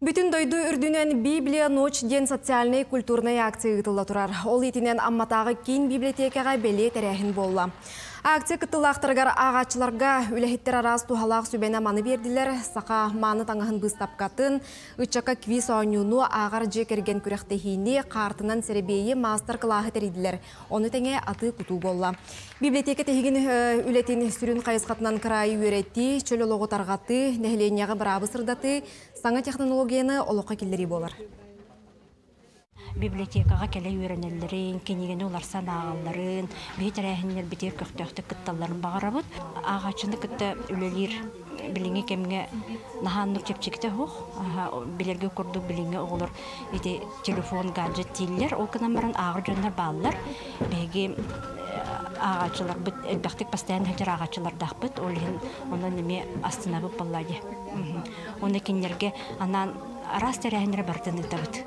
Бүтін дойду үрдінен Библия ночь ден социальный и культурный акция ұтылы тұрар. Ол етінен амматағы кейін библиотекаға беле тәрәхін болла. Акция кыттылақтырғар ағачыларға үләхеттер арас тухалақ сөбәне маны берділер. Сақа маны таңығын бұстапқатын, үтчақа квиз ойнуыну ағар жекерген күректехейіне қартынан сәребейі мастер қылағы тәрейділер. Оны тәңе аты күту болла. Библиотека тәхеген үләтін сүрін қайысқатынан қырайы өретті, чөлі лоғытарғаты, нәхіленияға бірабы сырдаты, саңа технологияны олыққа келдері болар. Библиотекаға келе үйренелерін, кенегені олар санағаларын, бейтер әхінлер бетер көқтөкті кытталарын бағарабыд. Ағачынды кытты үлелер біліңе кемге наханнур чепчекті хоқ, білерге көрді біліңе оғылыр телефон, гаджет тейлер, ол кынан баран ағыр жөнлер балылар. Бәге ағачылар бұд, әлбәқтік бастайын хәтер ағачылар дақпыд, онын неме астына бұд балладе. Оны кенлерге анан арас тәрәхінлер бардын ұтабыд.